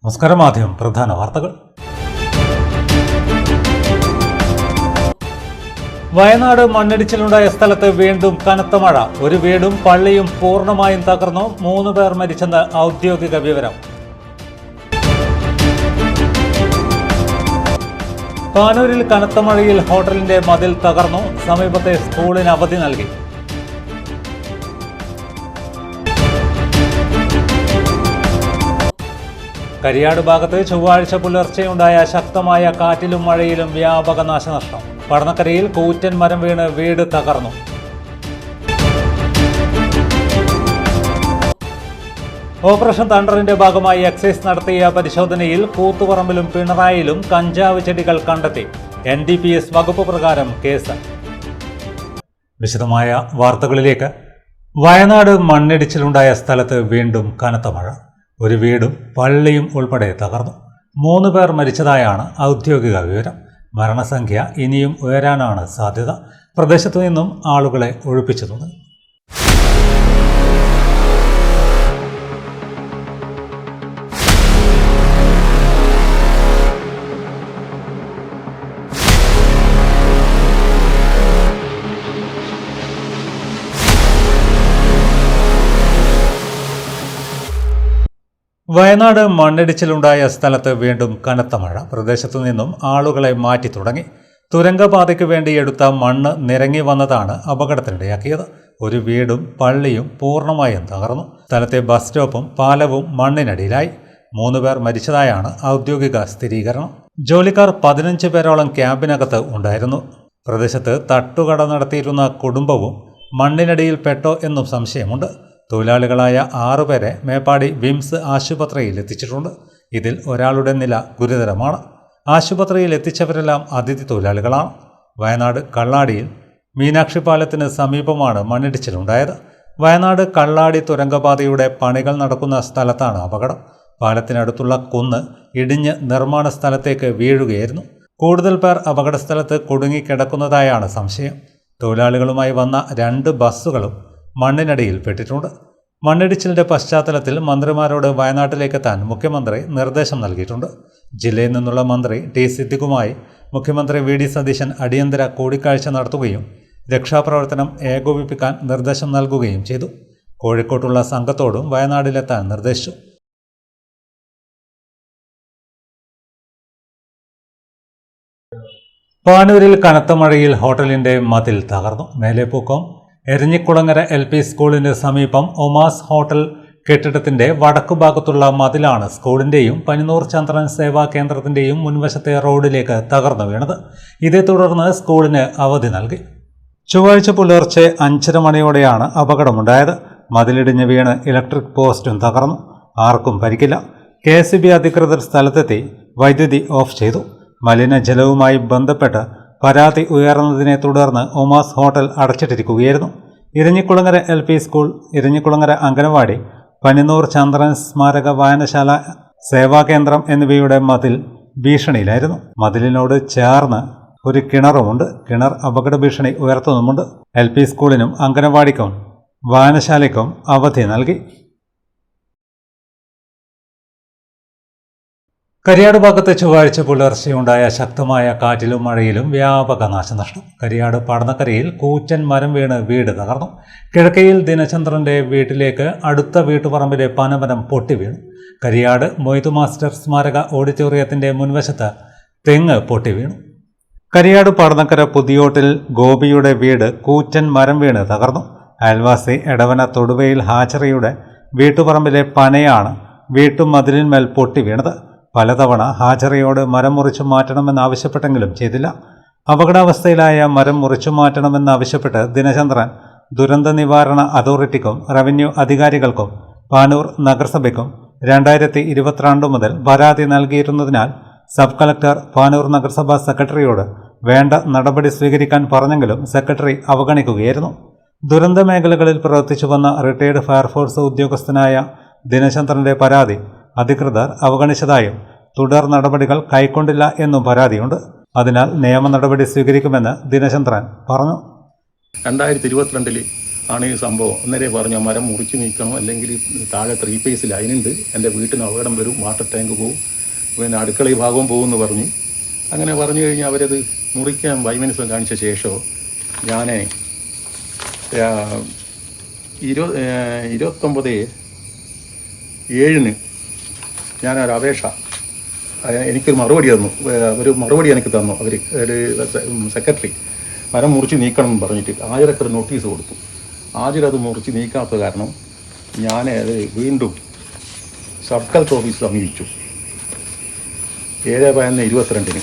നമസ്കാരം. ആദ്യം പ്രധാന വാർത്തകൾ. വയനാട് മണ്ണിടിച്ചിലുണ്ടായ സ്ഥലത്ത് വീണ്ടും കനത്ത മഴ. ഒരു വീടും പള്ളിയും പൂർണ്ണമായും തകർന്നു. 3 പേർ മരിച്ചെന്ന് ഔദ്യോഗിക വിവരം. പാനൂരിൽ കനത്ത മഴയിൽ ഹോട്ടലിന്റെ മതിൽ തകർന്നു. സമീപത്തെ സ്കൂളിന് അവധി നൽകി. കരിയാട് ഭാഗത്ത് ചൊവ്വാഴ്ച പുലർച്ചെയുണ്ടായ ശക്തമായ കാറ്റിലും മഴയിലും വ്യാപക നാശനഷ്ടം. പടന്നക്കരയിൽ കൂറ്റൻ മരം വീണ് വീട് തകർന്നു. ഓപ്പറേഷൻ തണ്ടറിന്റെ ഭാഗമായി എക്സൈസ് നടത്തിയ പരിശോധനയിൽ കൂത്തുപറമ്പിലും പിണറായിലും കഞ്ചാവ് ചെടികൾ കണ്ടെത്തി. NDPS വകുപ്പ് പ്രകാരം കേസ്. വിശദമായ വാർത്തകളിലേക്ക്. വയനാട് മണ്ണിടിച്ചിലുണ്ടായ സ്ഥലത്ത് വീണ്ടും കനത്ത മഴ. ഒരു വീടും പള്ളിയും ഉൾപ്പെടെ തകർന്നു. 3 പേർ മരിച്ചതായാണ് ഔദ്യോഗിക വിവരം. മരണസംഖ്യ ഇനിയും ഉയരാനാണ് സാധ്യത. പ്രദേശത്തു നിന്നും ആളുകളെ ഒഴിപ്പിച്ചിട്ടുണ്ട്. വയനാട് മണ്ണിടിച്ചിലുണ്ടായ സ്ഥലത്ത് വീണ്ടും കനത്ത മഴ. പ്രദേശത്തു നിന്നും ആളുകളെ മാറ്റി തുടങ്ങി. തുരങ്കപാതയ്ക്ക് വേണ്ടി എടുത്ത മണ്ണ് നിരങ്ങി വന്നതാണ് അപകടത്തിനിടയാക്കിയത്. ഒരു വീടും പള്ളിയും പൂർണ്ണമായും തകർന്നു. സ്ഥലത്തെ ബസ് സ്റ്റോപ്പും പാലവും മണ്ണിനടിയിലായി. 3 പേർ മരിച്ചതായാണ് ഔദ്യോഗിക സ്ഥിരീകരണം. ജോലിക്കാർ 15 പേരോളം ക്യാമ്പിനകത്ത് ഉണ്ടായിരുന്നു. പ്രദേശത്ത് തട്ടുകട നടത്തിയിരുന്ന കുടുംബവും മണ്ണിനടിയിൽ പെട്ടോ എന്നും സംശയമുണ്ട്. തൊഴിലാളികളായ 6 പേരെ മേപ്പാടി വിംസ് ആശുപത്രിയിൽ എത്തിച്ചിട്ടുണ്ട്. ഇതിൽ ഒരാളുടെ നില ഗുരുതരമാണ്. ആശുപത്രിയിൽ എത്തിച്ചവരെല്ലാം അതിഥി തൊഴിലാളികളാണ്. വയനാട് കള്ളാടിയിൽ മീനാക്ഷി പാലത്തിന് സമീപമാണ് മണ്ണിടിച്ചിലുണ്ടായത്. വയനാട് കള്ളാടി തുരങ്കപാതയുടെ പണികൾ നടക്കുന്ന സ്ഥലത്താണ് അപകടം. പാലത്തിനടുത്തുള്ള കുന്ന് ഇടിഞ്ഞ് നിർമ്മാണ സ്ഥലത്തേക്ക് വീഴുകയായിരുന്നു. കൂടുതൽ പേർ അപകടസ്ഥലത്ത് കുടുങ്ങിക്കിടക്കുന്നതായാണ് സംശയം. തൊഴിലാളികളുമായി വന്ന 2 ബസ്സുകളും മണ്ണിനടിയിൽ പെട്ടിട്ടുണ്ട്. മണ്ണിടിച്ചിലിന്റെ പശ്ചാത്തലത്തിൽ മന്ത്രിമാരോട് വയനാട്ടിലേക്കെത്താൻ മുഖ്യമന്ത്രി നിർദ്ദേശം നൽകിയിട്ടുണ്ട്. ജില്ലയിൽ നിന്നുള്ള മന്ത്രി ടി സിദ്ദിഖുമായി മുഖ്യമന്ത്രി VD സതീശൻ അടിയന്തര കൂടിക്കാഴ്ച നടത്തുകയും രക്ഷാപ്രവർത്തനം ഏകോപിപ്പിക്കാൻ നിർദ്ദേശം നൽകുകയും ചെയ്തു. കോഴിക്കോട്ടുള്ള സംഘത്തോടും വയനാട്ടിലെത്താൻ നിർദ്ദേശിച്ചു. പാനൂരിൽ കനത്ത മഴയിൽ ഹോട്ടലിന്റെ മതിൽ തകർന്നു. മേലെപ്പൂക്കം എരഞ്ഞിക്കുളങ്ങര LP സ്കൂളിന് സമീപം ഒമാസ് ഹോട്ടൽ കെട്ടിടത്തിന്റെ വടക്കുഭാഗത്തുള്ള മതിലാണ് സ്കൂളിന്റെയും പനിനൂർ ചന്ദ്രൻ സേവാ കേന്ദ്രത്തിന്റെയും മുൻവശത്തെ റോഡിലേക്ക് തകർന്നു വീണത്. ഇതേ തുടർന്ന് സ്കൂളിന് അവധി നൽകി. ചൊവ്വാഴ്ച പുലർച്ചെ 5:30 മണിയോടെയാണ് അപകടമുണ്ടായത്. മതിലിടിഞ്ഞ് വീണ് ഇലക്ട്രിക് പോസ്റ്റും തകർന്നു. ആർക്കും പരിക്കില്ല. KSB അധികൃതർ സ്ഥലത്തെത്തി വൈദ്യുതി ഓഫ് ചെയ്തു. മലിനജലവുമായി ബന്ധപ്പെട്ട് പരാതി ഉയർന്നതിനെ തുടർന്ന് ഒമാസ് ഹോട്ടൽ അടച്ചിട്ടിരിക്കുകയായിരുന്നു. ഇരഞ്ഞിക്കുളങ്ങര LP സ്കൂൾ, ഇരഞ്ഞിക്കുളങ്ങര അംഗനവാടി, പനിനൂർ ചന്ദ്രൻ സ്മാരക വായനശാല, സേവാകേന്ദ്രം എന്നിവയുടെ മതിൽ ഭീഷണിയിലായിരുന്നു. മതിലിനോട് ചേർന്ന് ഒരു കിണറുമുണ്ട്. കിണർ അപകട ഭീഷണി ഉയർത്തുന്നുമുണ്ട്. LP സ്കൂളിനും അംഗനവാടിക്കും വായനശാലയ്ക്കും അവധി നൽകി. കരിയാട് ഭാഗത്ത് ചൊവ്വാഴ്ച പുലർച്ചെയുണ്ടായ ശക്തമായ കാറ്റിലും മഴയിലും വ്യാപക നാശനഷ്ടം. കരിയാട് പടന്നക്കരയിൽ കൂറ്റൻ മരം വീണ് വീട് തകർന്നു. കിഴക്കയിൽ ദിനചന്ദ്രന്റെ വീട്ടിലേക്ക് അടുത്ത വീട്ടുപറമ്പിലെ പനമരം പൊട്ടി വീണു. കരിയാട് മൊയ്തു മാസ്റ്റർ സ്മാരക ഓഡിറ്റോറിയത്തിന്റെ മുൻവശത്ത് തെങ്ങ് പൊട്ടി വീണു. കരിയാട് പടന്നക്കര പുതിയോട്ടിൽ ഗോപിയുടെ വീട് കൂറ്റൻ മരം വീണ് തകർന്നു. അയൽവാസി എടവന തൊടുവയിൽ ഹാച്ചറിയുടെ വീട്ടുപറമ്പിലെ പനയാണ് വീട്ടുമതിലിന്മേൽ പൊട്ടി വീണത്. പലതവണ ഹാജറിയോട് മരം മുറിച്ചു മാറ്റണമെന്നാവശ്യപ്പെട്ടെങ്കിലും ചെയ്തില്ല. അപകടാവസ്ഥയിലായ മരം മുറിച്ചു മാറ്റണമെന്നാവശ്യപ്പെട്ട് ദിനചന്ദ്രൻ ദുരന്ത നിവാരണ അതോറിറ്റിക്കും റവന്യൂ അധികാരികൾക്കും പാനൂർ നഗരസഭയ്ക്കും 2022 മുതൽ പരാതി നൽകിയിരുന്നതിനാൽ സബ് കളക്ടർ പാനൂർ നഗരസഭാ സെക്രട്ടറിയോട് വേണ്ട നടപടി സ്വീകരിക്കാൻ പറഞ്ഞെങ്കിലും സെക്രട്ടറി അവഗണിക്കുകയായിരുന്നു. ദുരന്ത മേഖലകളിൽ പ്രവർത്തിച്ചു വന്ന റിട്ടയർഡ് ഫയർഫോഴ്സ് ഉദ്യോഗസ്ഥനായ ദിനചന്ദ്രന്റെ പരാതി അധികൃതർ അവഗണിച്ചതായും തുടർ നടപടികൾ കൈക്കൊണ്ടില്ല എന്നും പരാതിയുണ്ട്. അതിനാൽ നിയമ നടപടി സ്വീകരിക്കുമെന്ന് ദിനചന്ദ്രൻ പറഞ്ഞു. 2022 ആണ് ഈ സംഭവം. അന്നേരം പറഞ്ഞു മരം മുറിച്ച് നീക്കണം, അല്ലെങ്കിൽ താഴെ 3 ഫേസ് ലൈനുണ്ട്, എൻ്റെ വീട്ടിൽ നിന്ന് അപകടം വരും, വാട്ടർ ടാങ്ക് പോകും, പിന്നെ അടുക്കള ഈ ഭാഗവും പോകുമെന്ന് പറഞ്ഞു. അങ്ങനെ പറഞ്ഞു കഴിഞ്ഞാൽ അവരത് മുറിക്കാൻ വൈമനസ്യം കാണിച്ച ശേഷം ഞാൻ 29/7 ഞാനൊരു അപേക്ഷ, എനിക്കൊരു മറുപടി തന്നു. ഒരു മറുപടി എനിക്ക് തന്നു അവർ, ഒരു സെക്രട്ടറി. മരം മുറിച്ച് നീക്കണം എന്ന് പറഞ്ഞിട്ട് 1000 ഏക്കർ നോട്ടീസ് കൊടുത്തു. ആദ്യം അത് മുറിച്ച് നീക്കാത്ത കാരണം ഞാൻ അത് വീണ്ടും സബ് കളക്ടർ ഓഫീസ് സമീപിച്ചു 7/22.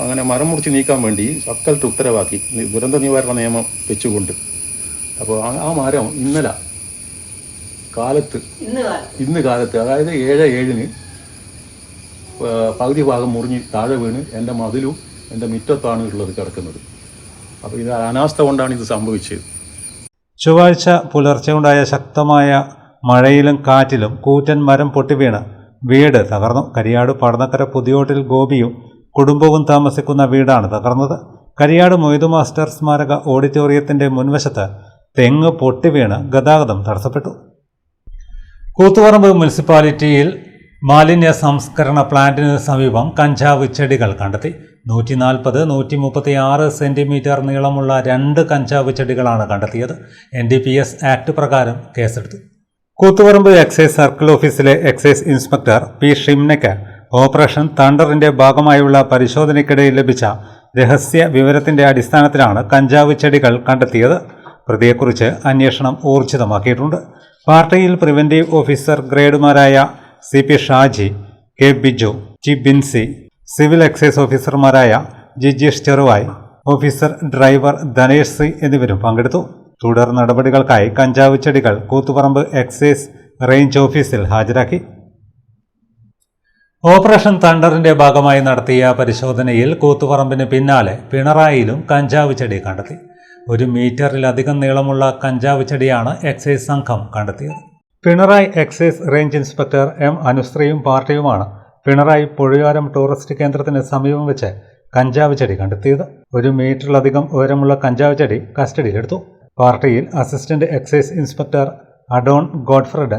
അങ്ങനെ മരം മുറിച്ച് നീക്കാൻ വേണ്ടി സബ് കളക്ടർ ഉത്തരവാക്കി ദുരന്ത നിവാരണ നിയമം വെച്ചുകൊണ്ട്. അപ്പോൾ ആ മരം ഇന്ന് കാലത്ത് അതായത് 7/7 പകുതി ഭാഗം മുറിഞ്ഞ് താഴെ വീണ് എൻ്റെ മതിലും എൻ്റെ മുറ്റത്താണ് ഉള്ളത് കിടക്കുന്നത്. അപ്പോൾ ഇത് അനാസ്ഥ കൊണ്ടാണ് ഇത് സംഭവിച്ചത്. ചൊവ്വാഴ്ച പുലർച്ചെ ഉണ്ടായ ശക്തമായ മഴയിലും കാറ്റിലും കൂറ്റൻ മരം പൊട്ടിവീണ് വീട് തകർന്നു. കരിയാട് പടന്നക്കര പുതിയോട്ടിൽ ഗോപിയും കുടുംബവും താമസിക്കുന്ന വീടാണ് തകർന്നത്. കരിയാട് മൊയ്തു മാസ്റ്റർ സ്മാരക ഓഡിറ്റോറിയത്തിൻ്റെ മുൻവശത്ത് തെങ്ങ് പൊട്ടിവീണ് ഗതാഗതം തടസ്സപ്പെട്ടു. കൂത്തുപറമ്പ് മുനിസിപ്പാലിറ്റിയിൽ മാലിന്യ സംസ്കരണ പ്ലാന്റിന് സമീപം കഞ്ചാവ് ചെടികൾ കണ്ടെത്തി. 140-136 സെൻറ്റിമീറ്റർ നീളമുള്ള 2 കഞ്ചാവ് ചെടികളാണ് കണ്ടെത്തിയത്. NDPS ആക്ട് പ്രകാരം കേസെടുത്തു. കൂത്തുപറമ്പ് എക്സൈസ് സർക്കിൾ ഓഫീസിലെ എക്സൈസ് ഇൻസ്പെക്ടർ പി ഷിംനയ്ക്ക് ഓപ്പറേഷൻ തണ്ടറിന്റെ ഭാഗമായുള്ള പരിശോധനയ്ക്കിടയിൽ ലഭിച്ച രഹസ്യ വിവരത്തിന്റെ അടിസ്ഥാനത്തിലാണ് കഞ്ചാവ് ചെടികൾ കണ്ടെത്തിയത്. പ്രതിയെക്കുറിച്ച് അന്വേഷണം ഊർജിതമാക്കിയിട്ടുണ്ട്. പാർട്ടിയിൽ പ്രിവന്റീവ് ഓഫീസർ ഗ്രേഡുമാരായ CP Shaji, K Biju, G Binsi, civil excise ഓഫീസർമാരായ Jijeesh Cheruvayi, officer driver Dhanesh C എന്നിവരും പങ്കെടുത്തു. തുടർ നടപടികൾക്കായി കഞ്ചാവ് ചെടികൾ കൂത്തുപറമ്പ് എക്സൈസ് റേഞ്ച് ഓഫീസിൽ ഹാജരാക്കി. ഓപ്പറേഷൻ തണ്ടറിന്റെ ഭാഗമായി നടത്തിയ പരിശോധനയിൽ കൂത്തുപറമ്പിന് പിന്നാലെ പിണറായിയിലും കഞ്ചാവ് ചെടി കണ്ടെത്തി. 1 മീറ്ററിലധികം നീളമുള്ള കഞ്ചാവ് ചെടിയാണ് എക്സൈസ് സംഘം കണ്ടെത്തിയത്. Pinarayi excise range inspector M അനുശ്രീയും പാർട്ടിയുമാണ് പിണറായി പുഴയോരം ടൂറിസ്റ്റ് കേന്ദ്രത്തിന് സമീപം വെച്ച് കഞ്ചാവ് ചെടി കണ്ടെത്തിയത്. 1 മീറ്ററിലധികം ഉയരമുള്ള കഞ്ചാവ് ചെടി കസ്റ്റഡിയിലെടുത്തു. പാർട്ടിയിൽ assistant excise inspector Adon Godfred,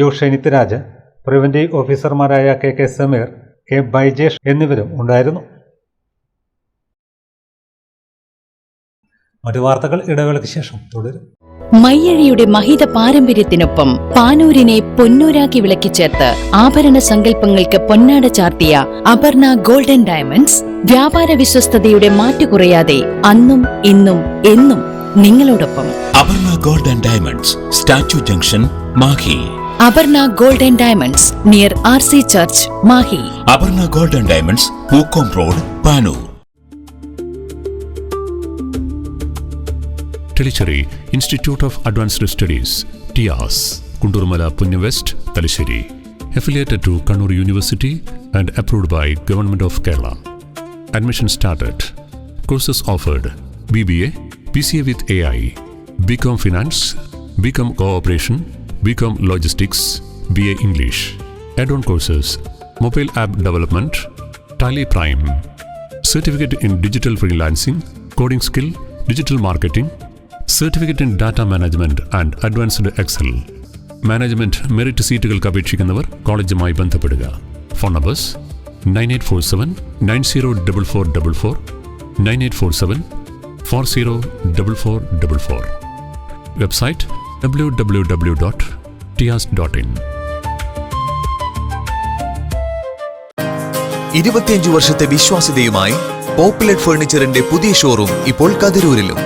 U Shenithraj, preventive ഓഫീസർമാരായ KK സമീർ, K ബൈജേഷ് എന്നിവരും ഉണ്ടായിരുന്നു. മറ്റു വാർത്തകൾ ഇടവേളയ്ക്ക് ശേഷം തുടരും. മയ്യഴിയുടെ മഹിത പാരമ്പര്യത്തിനൊപ്പം പാനൂരിനെ പൊന്നൂരാക്കി വിളക്കിച്ചേർത്ത് ആഭരണ സങ്കല്പങ്ങൾക്ക് പൊന്നാട ചാർത്തിയ അപർണ ഗോൾഡൻ ഡയമണ്ട്സ് വ്യാപാര വിശ്വസ്തതയുടെ മാറ്റുകുറയാതെ അന്നും ഇന്നും എന്നും നിങ്ങളോടൊപ്പം. Aparna golden diamonds, statue junction, Mahe. Aparna golden diamonds near RC church, Mahe. Aparna golden diamonds, Pookkom road, Panoor. Telicherry Institute of Advanced Studies, TIAS, Kundurmala, Punna West, Telicherry. Affiliated to Kannur University and approved by Government of Kerala. Admission started. Courses offered: BBA, PCA with AI, BCom Finance, BCom Cooperation, BCom Logistics, BA English. Add-on courses: Mobile App Development, Tally Prime, Certificate in Digital Freelancing, Coding Skill, Digital Marketing, Certificate in Data Management and Advanced Excel. Management merit സീറ്റുകൾക്ക് അപേക്ഷിക്കുന്നവർ കോളേജുമായി ബന്ധപ്പെടുക. Phone numbers 9847-904444, 9847-404444. Website www.tias.in. 25 വർഷത്തെ വിശ്വാസ്യതയുമായി popular ഫർണിച്ചറിന്റെ പുതിയ showroom ഇപ്പോൾ കതിരൂരിലും.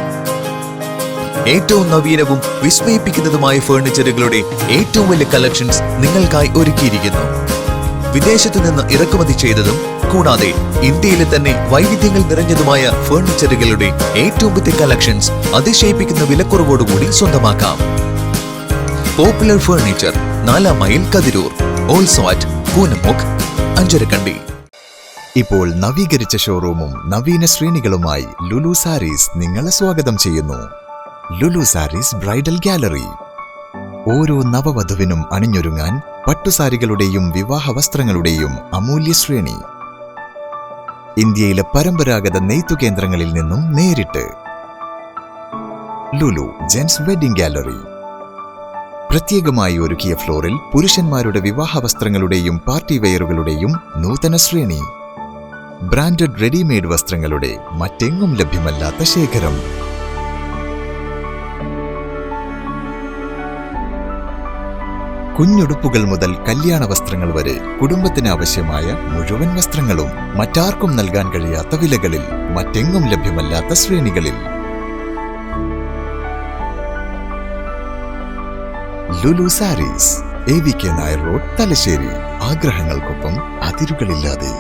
ഏറ്റവും നവീനവും വിസ്മയിപ്പിക്കുന്നതുമായ ഫർണിച്ചറുകളുടെ ഏറ്റവും വലിയ കളക്ഷൻസ് നിങ്ങൾക്കായി ഒരുക്കിയിരിക്കുന്നു. വിദേശത്തു നിന്ന് ഇറക്കുമതി ചെയ്തതും കൂടാതെ ഇന്ത്യയിലെ തന്നെ വൈവിധ്യങ്ങൾ നിറഞ്ഞതുമായ ഫർണിച്ചറുകളുടെ ഏറ്റവും പുതിയ കളക്ഷൻസ് അതിശയിപ്പിക്കുന്ന വിലക്കുറവോടുകൂടി സ്വന്തമാക്കാം. Popular furniture, 4 mile, Kathirur. Also at Koonamukku, Ancharakandy. ഇപ്പോൾ നവീകരിച്ച ഷോറൂമും നവീന ശ്രേണികളുമായി ലുലു സാരീസ് നിങ്ങളെ സ്വാഗതം ചെയ്യുന്നു. Lulu sarees bridal gallery. ഓരോ നവവധുവിനും അണിഞ്ഞൊരുങ്ങാൻ പട്ടുസാരികളുടെയും വിവാഹ വസ്ത്രങ്ങളുടെയും അമൂല്യ ശ്രേണി. ഇന്ത്യയിലെ പരമ്പരാഗത നെയ്ത്തു കേന്ദ്രങ്ങളിൽ നിന്നും നേരിട്ട് ലുലു ജെന്റ്സ് വെഡിംഗ് ഗാലറി. പ്രത്യേകമായി ഒരുക്കിയ ഫ്ലോറിൽ പുരുഷന്മാരുടെ വിവാഹ വസ്ത്രങ്ങളുടെയും പാർട്ടി വെയറുകളുടെയും നൂതന ശ്രേണി. ബ്രാൻഡഡ് റെഡിമെയ്ഡ് വസ്ത്രങ്ങളുടെ മറ്റെങ്ങും ലഭ്യമല്ലാത്ത ശേഖരം. കുഞ്ഞുടുപ്പുകൾ മുതൽ കല്യാണ വസ്ത്രങ്ങൾ വരെ കുടുംബത്തിന് ആവശ്യമായ മുഴുവൻ വസ്ത്രങ്ങളും മറ്റാർക്കും നൽകാൻ കഴിയാത്ത വിലകളിൽ, മറ്റെങ്ങും ലഭ്യമല്ലാത്ത ശ്രേണികളിൽ. Lulu sarees, AVK Nair road, Thalassery. ആഗ്രഹങ്ങൾക്കൊപ്പം അതിരുകളില്ലാതെ.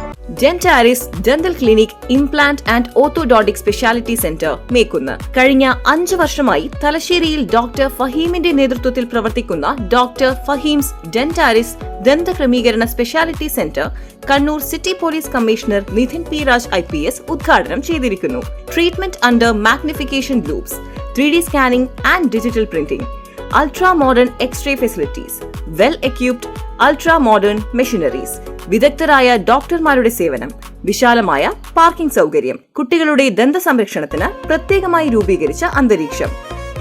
Dentaris dental clinic, implant and orthodontic speciality centre, Mekkunnu. കഴിഞ്ഞ 5 വർഷമായി തലശ്ശേരിയിൽ ഡോക്ടർ ഫഹീമിന്റെ നേതൃത്വത്തിൽ പ്രവർത്തിക്കുന്ന ഡോക്ടർ ഫഹീംസ് ഡെന്റാരിസ് ദന്തക്രമീകരണ speciality centre Kannur city police commissioner Nidhin P. Raj IPS ഉദ്ഘാടനം ചെയ്തിരിക്കുന്നു. Treatment under magnification loupes, 3D scanning and digital printing, ultra modern X-ray facilities, well equipped ultra modern machineries, വിദഗ്ധരായ ഡോക്ടർമാരുടെ സേവനം, വിശാലമായ പാർക്കിംഗ് സൗകര്യം, കുട്ടികളുടെ ദന്ത സംരക്ഷണത്തിന് പ്രത്യേകമായി രൂപീകരിച്ച അന്തരീക്ഷം,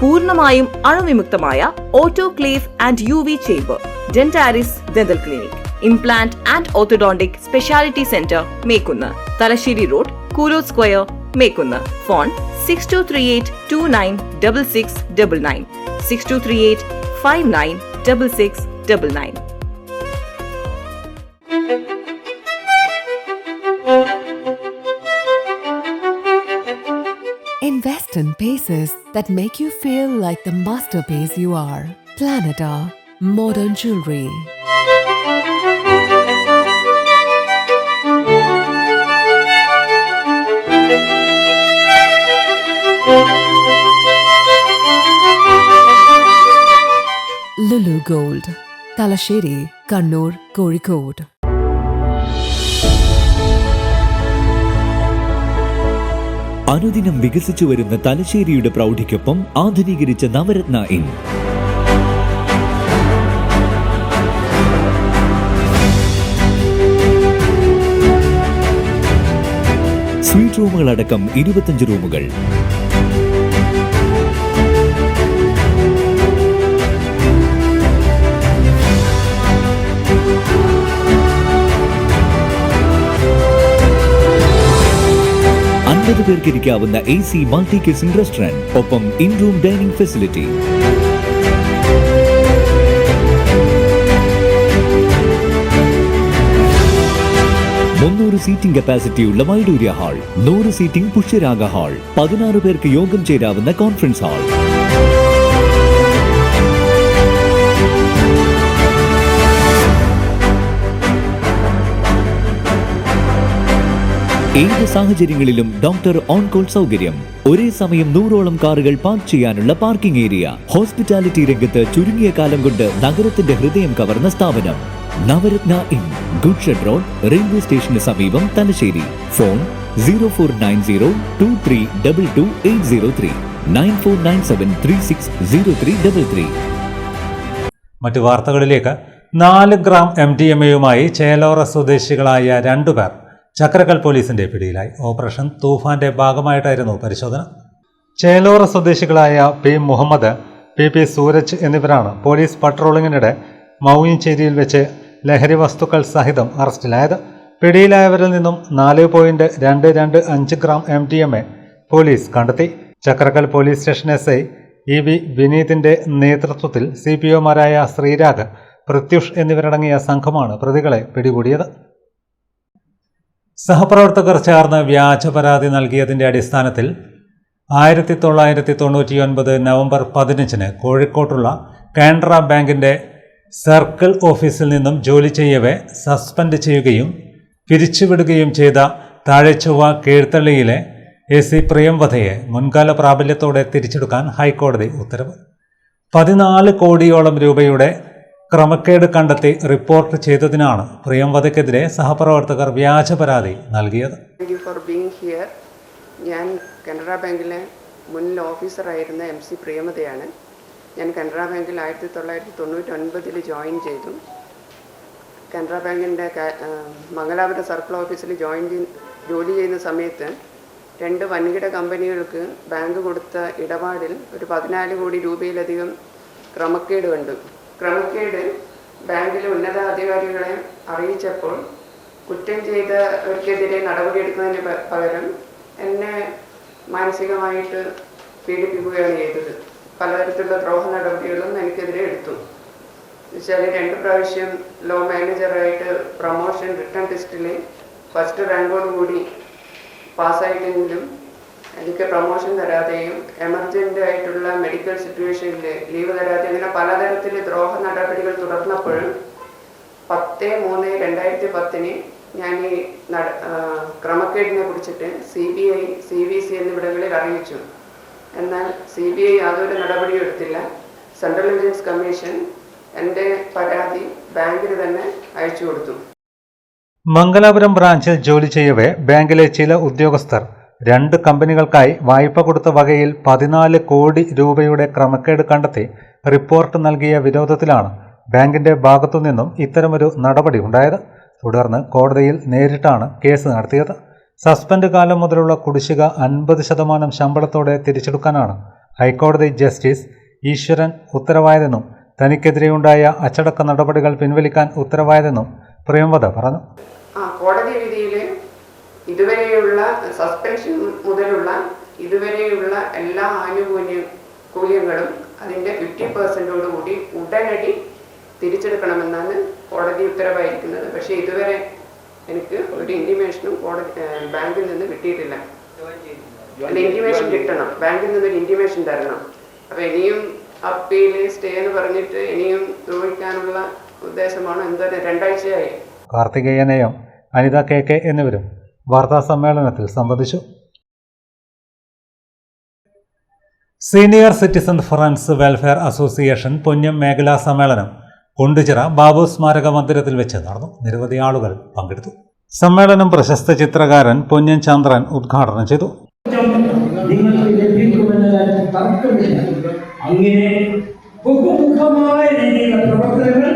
പൂർണ്ണമായും അണുവിമുക്തമായ autoclave and UV chamber. Dentaris dental clinic, implant and orthodontic speciality centre, Mekkunnu. Thalassery road, കൂലോ square, Mekkunnu. Phone 6238296699, 6238596699. Invest in pieces that make you feel like the masterpiece you are. Planeta Modern Jewelry. Lulu Gold, Talasheri, Kannur, Kozhikode. അനുദിനം വികസിച്ചു വരുന്ന തലശ്ശേരിയുടെ പ്രൗഢിക്കൊപ്പം ആധുനീകരിച്ച Navaratna inn. Suite റൂമുകളടക്കം 25 റൂമുകൾ. പേർക്കിരിക്കാവുന്ന AC മൾട്ടി കിച്ചൺ റെസ്റ്റോറന്റ്, ഒപ്പം in room dining facility. Seating കപ്പാസിറ്റിയുള്ള Vaidurya hall, 100 seating Pushyaraga hall, 16 പേർക്ക് യോഗം ചേരാവുന്ന കോൺഫറൻസ് ഹാൾ. ഏത് സാഹചര്യങ്ങളിലും ഡോക്ടർ ഓൺ കോൾ സൗകര്യം, ഒരേ സമയം 100ഓളം കാറുകൾ പാർക്ക് ചെയ്യാനുള്ള പാർക്കിംഗ് ഏരിയ. ഹോസ്പിറ്റാലിറ്റി രംഗത്ത് ചുരുങ്ങിയ കാലം കൊണ്ട് നഗരത്തിന്റെ ഹൃദയം കവർന്ന സ്ഥാപനം Navaratna inn, good shed road, railway സ്റ്റേഷന് സമീപം, തലശ്ശേരി. ഫോൺ 049023228803, 9497360333. മറ്റു വാർത്തകളിലേക്ക്. 4 ഗ്രാം MDMA-യുമായി ചേലോറ സ്വദേശികളായ 2 പേർ ചക്രക്കൽ പോലീസിന്റെ പിടിയിലായി. ഓപ്പറേഷൻ തൂഫാന്റെ ഭാഗമായിട്ടായിരുന്നു പരിശോധന. ചേലോറ സ്വദേശികളായ P. മുഹമ്മദ്, P. സൂരജ് എന്നിവരാണ് പോലീസ് പട്രോളിങ്ങിനിടെ മൗയിൻചേരിയിൽ വെച്ച് ലഹരി വസ്തുക്കൾ സഹിതം അറസ്റ്റിലായത്. പിടിയിലായവരിൽ നിന്നും 4.225 ഗ്രാം MDMA പോലീസ് കണ്ടെത്തി. Chakrakkal police station SI EV വിനീതിന്റെ നേതൃത്വത്തിൽ CPOമാരായ ശ്രീരാഗ്, പ്രത്യുഷ് എന്നിവരടങ്ങിയ സംഘമാണ് പ്രതികളെ പിടികൂടിയത്. സഹപ്രവർത്തകർ ചേർന്ന് വ്യാജ പരാതി നൽകിയതിന്റെ അടിസ്ഥാനത്തിൽ 1999 നവംബർ 15 കോഴിക്കോട്ടുള്ള കാനറ ബാങ്കിന്റെ സർക്കിൾ ഓഫീസിൽ നിന്നും ജോലി ചെയ്യവേ സസ്പെൻഡ് ചെയ്യുകയും പിരിച്ചുവിടുകയും ചെയ്ത താഴെച്ചൊവ്വ കീഴ്ത്തള്ളിയിലെ AC പ്രിയംവധയെ മുൻകാല പ്രാബല്യത്തോടെ തിരിച്ചെടുക്കാൻ ഹൈക്കോടതി ഉത്തരവ്. 14 കോടിയോളം രൂപയുടെ ക്രമക്കേട് കണ്ടെത്തി റിപ്പോർട്ട് ചെയ്തതിനാണ് പ്രിയംവധയ്ക്കെതിരെ സഹപ്രവർത്തകർ വ്യാജ പരാതി നൽകിയത്. ഞാൻ കാനറ ബാങ്കിലെ മുൻ ഓഫീസറായിരുന്ന MC പ്രിയമതയാണ്. ഞാൻ കാനറ ബാങ്കിൽ 1999 ജോയിൻ ചെയ്തു. കാനറ ബാങ്കിൻ്റെ മംഗലാപുരം സർക്കിൾ ഓഫീസിൽ ജോലി ചെയ്യുന്ന സമയത്ത് 2 വൻകിട കമ്പനികൾക്ക് ബാങ്ക് കൊടുത്ത ഇടപാടിൽ ഒരു 14 കോടി രൂപയിലധികം ക്രമക്കേട് കണ്ടു. ക്രമക്കേട് ബാങ്കിലെ ഉന്നതാധികാരികളെ അറിയിച്ചപ്പോൾ കുറ്റം ചെയ്തവർക്കെതിരെ നടപടിയെടുക്കുന്നതിന് പകരം എന്നെ മാനസികമായിട്ട് പീഡിപ്പിക്കുകയാണ് ചെയ്തത്. പലതരത്തിലുള്ള ദ്രോഹ നടപടികളും എനിക്കെതിരെ എടുത്തു. എന്നുവെച്ചാൽ 2 പ്രാവശ്യം ലോ മാനേജറായിട്ട് പ്രൊമോഷൻ റിട്ടേൺ ടെസ്റ്റിൽ ഫസ്റ്റ് റാങ്കോടുകൂടി പാസ്സായിട്ടെങ്കിലും എനിക്ക് പ്രൊമോഷൻ തരാതെയും എമർജൻ്റ് ആയിട്ടുള്ള മെഡിക്കൽ സിറ്റുവേഷനിൽ ലീവ് തരാതെ അങ്ങനെ പലതരത്തിൽ ദ്രോഹ നടപടികൾ തുടർന്നപ്പോഴും 10/3/2010 ഞാൻ ഈ ക്രമക്കേടിനെ കുറിച്ചിട്ട് CBI, CVC എന്നിവിടങ്ങളിൽ അറിയിച്ചു. എന്നാൽ CBI യാതൊരു നടപടിയും എടുത്തില്ല. സെൻട്രൽ വിജിലൻസ് കമ്മീഷൻ എൻ്റെ പരാതി ബാങ്കിന് തന്നെ അയച്ചു കൊടുത്തു. മംഗലാപുരം ബ്രാഞ്ചിൽ ജോലി ചെയ്യവേ ബാങ്കിലെ ചില ഉദ്യോഗസ്ഥർ 2 കമ്പനികൾക്കായി വായ്പ കൊടുത്ത വകയിൽ 14 കോടി രൂപയുടെ ക്രമക്കേട് കണ്ടെത്തി റിപ്പോർട്ട് നൽകിയ വിരോധത്തിലാണ് ബാങ്കിന്റെ ഭാഗത്തുനിന്നും ഇത്തരമൊരു നടപടി ഉണ്ടായത്. തുടർന്ന് കോടതിയിൽ നേരിട്ടാണ് കേസ് നടത്തിയത്. സസ്പെൻഡ് കാലം മുതലുള്ള കുടിശ്ശിക 50% ശമ്പളത്തോടെ തിരിച്ചെടുക്കാനാണ് ഹൈക്കോടതി ജസ്റ്റിസ് ഈശ്വരൻ ഉത്തരവായതെന്നും തനിക്കെതിരെയുണ്ടായ അച്ചടക്ക നടപടികൾ പിൻവലിക്കാൻ ഉത്തരവായതെന്നും പ്രിയംവദ പറഞ്ഞു. കോടതി വിധിയിൽ ഇതുവരെയുള്ള സസ്പെൻഷൻ മുതലുള്ള ഇതുവരെയുള്ള എല്ലാ ആനുകൂല്യങ്ങളും അതിൻ്റെ 50% കൂടി ഉടനടി തിരിച്ചെടുക്കണമെന്നാണ് കോടതി ഉത്തരവായിരിക്കുന്നത്. പക്ഷേ ഇതുവരെ എനിക്ക് ഒരു ഇൻറ്റിമേഷനും ബാങ്കിൽ നിന്ന് കിട്ടിയിട്ടില്ല. ഇൻറ്റിമേഷൻ കിട്ടണം, ബാങ്കിൽ നിന്നൊരു ഇൻറ്റിമേഷൻ തരണം. അപ്പോൾ ഇനിയും അപ്പീൽ സ്റ്റേ എന്ന് പറഞ്ഞിട്ട് ഇനിയും ചോദിക്കാനുള്ള ഉദ്ദേശമാണ്. എന്തായാലും 2 ആഴ്ചയായി. കാർത്തികേയനെയും അനിത KK എന്നിവരും വാർത്താ സമ്മേളനത്തിൽ സംബന്ധിച്ചു. Senior citizen friends welfare association Ponnam മേഖലാ സമ്മേളനം കുണ്ടുചിറ ബാബു സ്മാരക മന്ദിരത്തിൽ വെച്ച് നടന്നു. നിരവധി ആളുകൾ പങ്കെടുത്തു. സമ്മേളനം പ്രശസ്ത ചിത്രകാരൻ പൊന്നം ചന്ദ്രൻ ഉദ്ഘാടനം ചെയ്തു. അങ്ങനെ ബഹുമുഖമായ രീതിയിലുള്ള പ്രവർത്തനങ്ങൾ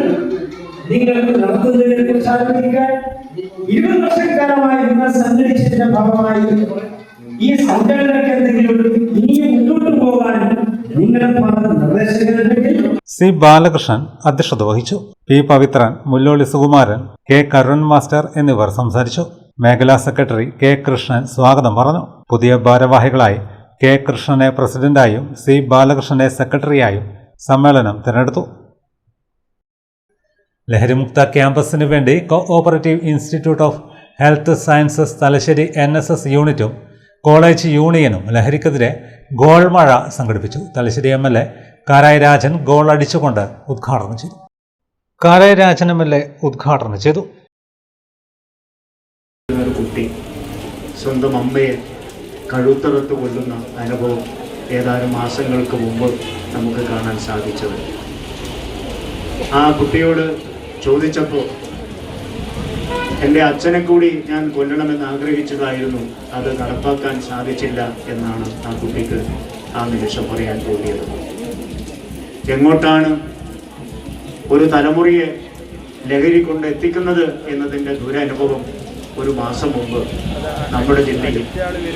നിങ്ങൾക്ക് നടത്തുന്നതിനെ കുറിച്ച് ആലോചിക്കാൻ 20 വർഷക്കാലമായി നിങ്ങൾ സംഘടിച്ചതിന്റെ ഭാഗമായി ഈ സംഘടനയ്ക്ക് എന്തെങ്കിലും ഇനിയും മുന്നോട്ട് പോകാൻ നിങ്ങളുടെ നിർദ്ദേശങ്ങളുണ്ടെങ്കിൽ. സി ബാലകൃഷ്ണൻ അധ്യക്ഷത വഹിച്ചു. P Pavithran, Mulloli Sukumaran, K Karun master എന്നിവർ സംസാരിച്ചു. മേഖലാ സെക്രട്ടറി കെ കൃഷ്ണൻ സ്വാഗതം പറഞ്ഞു. പുതിയ ഭാരവാഹികളായി കെ കൃഷ്ണനെ പ്രസിഡന്റായും സി ബാലകൃഷ്ണനെ സെക്രട്ടറിയായും സമ്മേളനം തിരഞ്ഞെടുത്തു. ലഹരിമുക്ത ക്യാമ്പസിന് വേണ്ടി cooperative institute of health sciences Thalassery NSS യൂണിറ്റും കോളേജ് യൂണിയനും ലഹരിക്കെതിരെ ഗോൾ മഴ സംഘടിപ്പിച്ചു. തലശ്ശേരി MLA കാരായി രാജൻ ഗോൾ അടിച്ചുകൊണ്ട് ഉദ്ഘാടനം ചെയ്തു. കാരായി രാജൻ MLA ഉദ്ഘാടനം ചെയ്തു. കുട്ടി സ്വന്തം അമ്മയെ കഴുത്തറുത്ത് കൊല്ലുന്ന അനുഭവം ഏതാനും മാസങ്ങൾക്ക് മുമ്പ് നമുക്ക് കാണാൻ സാധിച്ചത്. ആ കുട്ടിയോട് ചോദിച്ചപ്പോൾ എൻ്റെ അച്ഛനെ കൂടി ഞാൻ കൊല്ലണമെന്ന് ആഗ്രഹിച്ചതായിരുന്നു, അത് നടപ്പാക്കാൻ സാധിച്ചില്ല എന്നാണ് ആ കുട്ടിക്ക് ആ നിമിഷം പറയാൻ തോന്നിയത്. എങ്ങോട്ടാണ് ഒരു തലമുറയെ ലഹരി കൊണ്ട് എത്തിക്കുന്നത് എന്നതിൻ്റെ ദുരനുഭവം ഒരു മാസം മുമ്പ് നമ്മുടെ ജില്ലയിൽ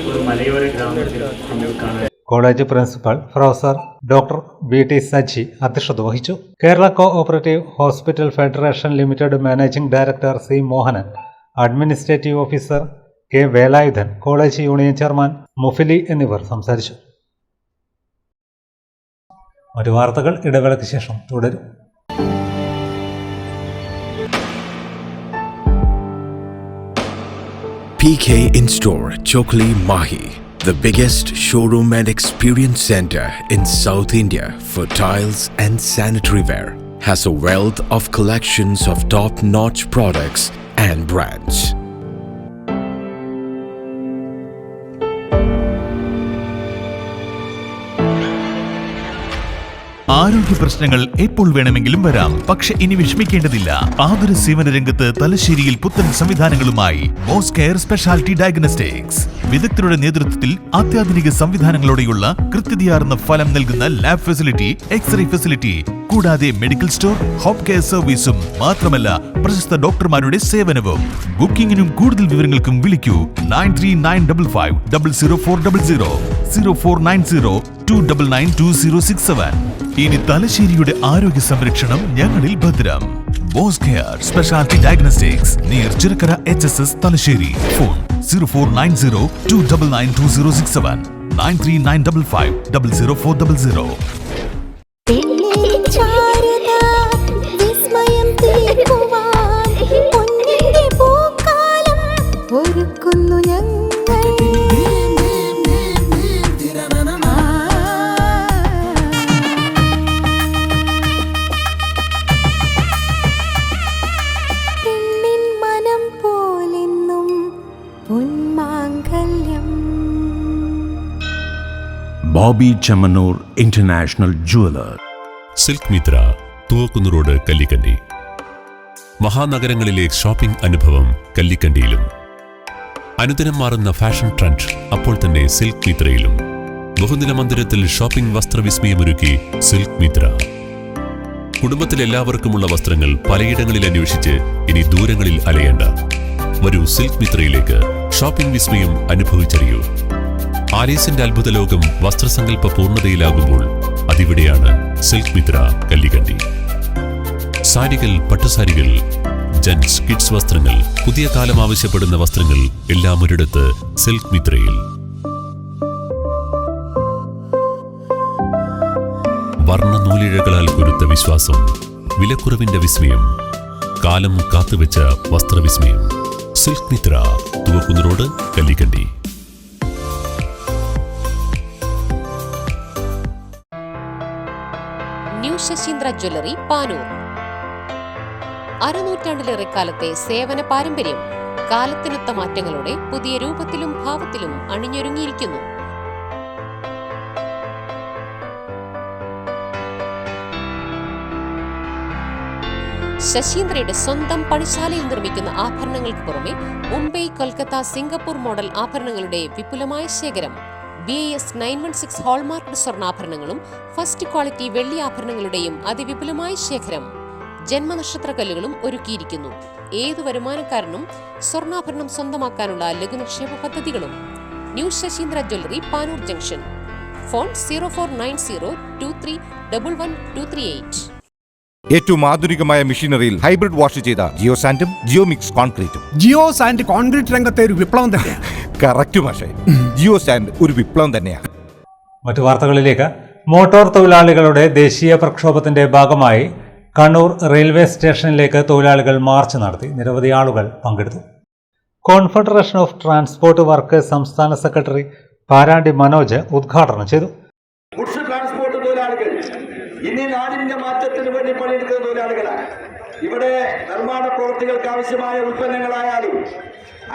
ഒരു മലയോര ഗ്രാമത്തിൽ നമ്മൾ കാണാൻ. College principal professor doctor BT Saji അധ്യക്ഷത വഹിച്ചു. Kerala cooperative hospital federation limited managing director C Mohanan, administrative officer K Velayudhan, college union chairman Mufili എന്നിവർ സംസാരിച്ചു. മറ്റു വാർത്തകൾ ഇടവേളയ്ക്ക് ശേഷം തുടരും. PK In-Store Chokli Mahi, the biggest showroom and experience center in South India for tiles and sanitary ware, has a wealth of collections of top-notch products and brands. ആരോഗ്യ പ്രശ്നങ്ങൾ എപ്പോൾ വേണമെങ്കിലും വരാം. പക്ഷെ ഇനി വിഷമിക്കേണ്ടതില്ല. ആതുര സേവന രംഗത്ത് തലശ്ശേരിയിൽ പുത്തൻ സംവിധാനങ്ങളുമായി മോസ് കെയർ സ്പെഷ്യാലിറ്റി ഡയഗ്നോസ്റ്റിക്സ്. വിദഗ്ധരുടെ നേതൃത്വത്തിൽ അത്യാധുനിക സംവിധാനങ്ങളോടെയുള്ള കൃത്യതയാർന്ന ഫലം നൽകുന്ന ലാബ് ഫെസിലിറ്റി, എക്സ്റേ ഫെസിലിറ്റി, കൂടാതെ മെഡിക്കൽ സ്റ്റോർ, ഹോം കെയർ സർവീസും മാത്രമല്ല പ്രശസ്ത ഡോക്ടർമാരുടെ സേവനവും. ബുക്കിംഗിനും കൂടുതൽ വിവരങ്ങൾക്കും വിളിക്കൂ 9395500400 049029920067. ഇനി തലശ്ശേരിയുടെ ആരോഗ്യ സംരക്ഷണം ഞങ്ങളിൽ ഭദ്രം. Moss care speciality diagnostics near Chirakkara HSS Thalassery. Phone 049029920067 9395500400. Boby Chemmanur international jeweller. Silk Mithra, Thuvakkunnu road, Kallikandi. മഹാനഗരങ്ങളിലെ ഷോപ്പിംഗ് അനുഭവം കല്ലിക്കണ്ടിയിലും. അനുദിനം മാറുന്ന ഫാഷൻ ട്രെൻഡ് അപ്പോൾ തന്നെ സിൽക്ക് മിത്രയിലും. ബഹുനില മന്ദിരത്തിൽ ഷോപ്പിംഗ് വസ്ത്രവിസ്മയമൊരുക്കി സിൽക്ക് മിത്ര. കുടുംബത്തിലെല്ലാവർക്കുമുള്ള വസ്ത്രങ്ങൾ പലയിടങ്ങളിൽ അന്വേഷിച്ച് ഇനി ദൂരങ്ങളിൽ അലയേണ്ട. വരൂ സിൽക്ക് മിത്രയിലേക്ക്. ഷോപ്പിംഗ് വിസ്മയം അനുഭവിച്ചറിയൂ. ആലീസിന്റെ അത്ഭുത ലോകം വസ്ത്രസങ്കല്പ പൂർണ്ണതയിലാകുമ്പോൾ അതിവിടെയാണ് സിൽക്ക് മിത്ര, കല്ലിക്കണ്ടി. സാരികൾ, പട്ടുസാരികൾ, ജെന്റ്സ്, കിഡ്സ് വസ്ത്രങ്ങൾ, പുതിയ കാലം ആവശ്യപ്പെടുന്ന വസ്ത്രങ്ങൾ എല്ലാം ഒരിടത്ത് സിൽക്ക് മിത്രയിൽ. വർണ്ണ നൂലിഴകളാൽ കുരുത്ത വിശ്വാസം, വിലക്കുറവിന്റെ വിസ്മയം, കാലം കാത്തുവെച്ച വസ്ത്രവിസ്മയം. Silk Mithra, Thuvakkunnu road, Kallikandi. New Sasheendra jewellery, Panoor. അരനൂറ്റാണ്ടിലേറെ കാലത്തെ സേവന പാരമ്പര്യം കാലത്തിനൊത്ത മാറ്റങ്ങളോടെ പുതിയ രൂപത്തിലും ഭാവത്തിലും അണിഞ്ഞൊരുങ്ങിയിരിക്കുന്നു. ശശീന്ദ്രയുടെ സ്വന്തം പണിശാലയിൽ നിർമ്മിക്കുന്ന ആഭരണങ്ങൾക്ക് പുറമെ മുംബൈ, കൊൽക്കത്ത, സിംഗപ്പൂർ മോഡൽ ആഭരണങ്ങളുടെ വിപുലമായ ശേഖരം. BIS 916 ഹോൾമാർക്ക്ഡ് സ്വർണ്ണാഭരണങ്ങളും ഫസ്റ്റ് ക്വാളിറ്റി വെള്ളി ആഭരണങ്ങളുടെയും അതിവിപുലമായ ശേഖരം. ജന്മനക്ഷത്രക്കല്ലുകളും ഒരുക്കിയിരിക്കുന്നു. ഏതു വരുമാനക്കാരനും സ്വർണ്ണാഭരണം സ്വന്തമാക്കാനുള്ള ലഘുനിക്ഷേപ പദ്ധതികളും. New Sasheendra jewellery, Panoor junction. Phone 049023112238. ഏറ്റവും ആധുനികമായ മെഷീനറിയിൽ ഹൈബ്രിഡ് വാഷ് ചെയ്ത ജിയോ സാൻഡും ജിയോ മിക്സ് കോൺക്രീറ്റും. ജിയോ സാൻഡ് കോൺക്രീറ്റ് രംഗത്തെ ഒരു വിപ്ലവം തന്നെയാണ്. കറക്റ്റ് മാഷേ, ജിയോ സാൻഡ് ഒരു വിപ്ലവം തന്നെയാണ്. മറ്റു വാർത്തകളിലേക്ക്. മോട്ടോർ തൊഴിലാളികളുടെ ദേശീയ പ്രക്ഷോഭത്തിന്റെ ഭാഗമായി കണ്ണൂർ റെയിൽവേ സ്റ്റേഷനിലേക്ക് തൊഴിലാളികൾ മാർച്ച് നടത്തി. നിരവധി ആളുകൾ പങ്കെടുത്തു. കോൺഫെഡറേഷൻ ഓഫ് ട്രാൻസ്പോർട്ട് വർക്കേഴ്സ് സംസ്ഥാന സെക്രട്ടറി പാരാണ്ടി മനോജ് ഉദ്ഘാടനം ചെയ്തു. ട്രാൻസ്പോർട്ട് തൊഴിലാളികൾ ഇനി നാടിന്റെ മാറ്റത്തിന് വേണ്ടി പണിയെടുക്കുന്ന തൊഴിലാളികളാണ്. ഇവിടെ നിർമ്മാണ പ്രവൃത്തികൾക്ക് ആവശ്യമായ ഉൽപ്പന്നങ്ങളായാലും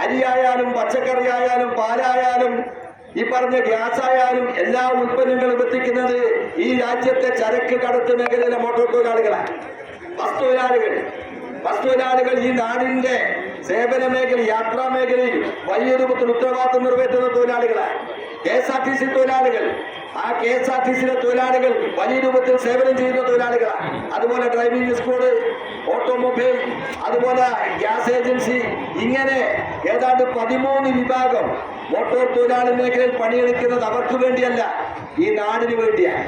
അരിയായാലും പച്ചക്കറിയായാലും പാലായാലും ഈ പറഞ്ഞ ഗ്യാസായാലും എല്ലാ ഉൽപ്പന്നങ്ങളും എത്തിക്കുന്നത് ഈ രാജ്യത്തെ ചരക്ക് കടത്ത് മേഖലയിലെ മോട്ടോർ തൊഴിലാളികളാണ്. ബസ് തൊഴിലാളികൾ ഈ നാടിന്റെ സേവന മേഖല, യാത്രാ മേഖലയിൽ വലിയ രൂപത്തിൽ ഉത്തരവാദിത്വം നിറവേറ്റുന്ന തൊഴിലാളികളാണ്. KSRTC തൊഴിലാളികൾ, ആ KSRTC തൊഴിലാളികൾ വലിയ രൂപത്തിൽ സേവനം ചെയ്യുന്ന തൊഴിലാളികളാണ്. അതുപോലെ ഡ്രൈവിംഗ് സ്കൂൾ, ഓട്ടോമൊബൈൽ, അതുപോലെ ഗ്യാസ് ഏജൻസി, ഇങ്ങനെ ഏതാണ്ട് 13 വിഭാഗം മോട്ടോർ തൊഴിലാളി മേഖലയിൽ പണിയെടുക്കുന്നത് അവർക്ക് വേണ്ടിയല്ല, ഈ നാടിന് വേണ്ടിയാണ്.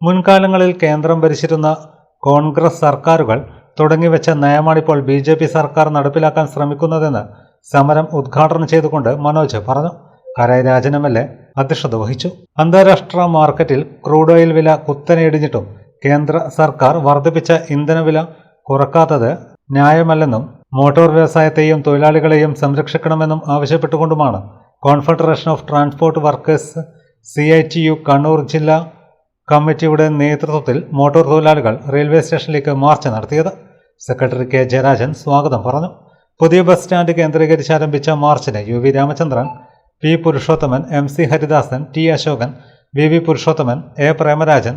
മുൻകാലങ്ങളിൽ കേന്ദ്രം ഭരിച്ചിരുന്ന കോൺഗ്രസ് സർക്കാരുകൾ തുടങ്ങിവെച്ച നയമാണിപ്പോൾ BJP സർക്കാർ നടപ്പിലാക്കാൻ ശ്രമിക്കുന്നതെന്ന് സമരം ഉദ്ഘാടനം ചെയ്തുകൊണ്ട് മനോജ് പറഞ്ഞു. കരൈ രാജൻ MLA അധ്യക്ഷത വഹിച്ചു. അന്താരാഷ്ട്ര മാർക്കറ്റിൽ ക്രൂഡ് ഓയിൽ വില കുത്തനെ ഇടിഞ്ഞിട്ടും കേന്ദ്ര സർക്കാർ വർദ്ധിപ്പിച്ച ഇന്ധനവില കുറക്കാത്തത് ന്യായമല്ലെന്നും മോട്ടോർ വ്യവസായത്തെയും തൊഴിലാളികളെയും സംരക്ഷിക്കണമെന്നും ആവശ്യപ്പെട്ടുകൊണ്ടുമാണ് confederation of transport workers CITU Kannur ജില്ലാ കമ്മിറ്റിയുടെ നേതൃത്വത്തിൽ മോട്ടോർ തൊഴിലാളികൾ റെയിൽവേ സ്റ്റേഷനിലേക്ക് മാർച്ച് നടത്തിയത്. Secretary K. ജയരാജൻ സ്വാഗതം പറഞ്ഞു. പുതിയ ബസ് സ്റ്റാൻഡ് കേന്ദ്രീകരിച്ച് ആരംഭിച്ച മാർച്ചിന് UV Ramachandran, P. Purushothaman, MC Haridasan, T. Ashokan, VV Purushothaman, A. Premarajan,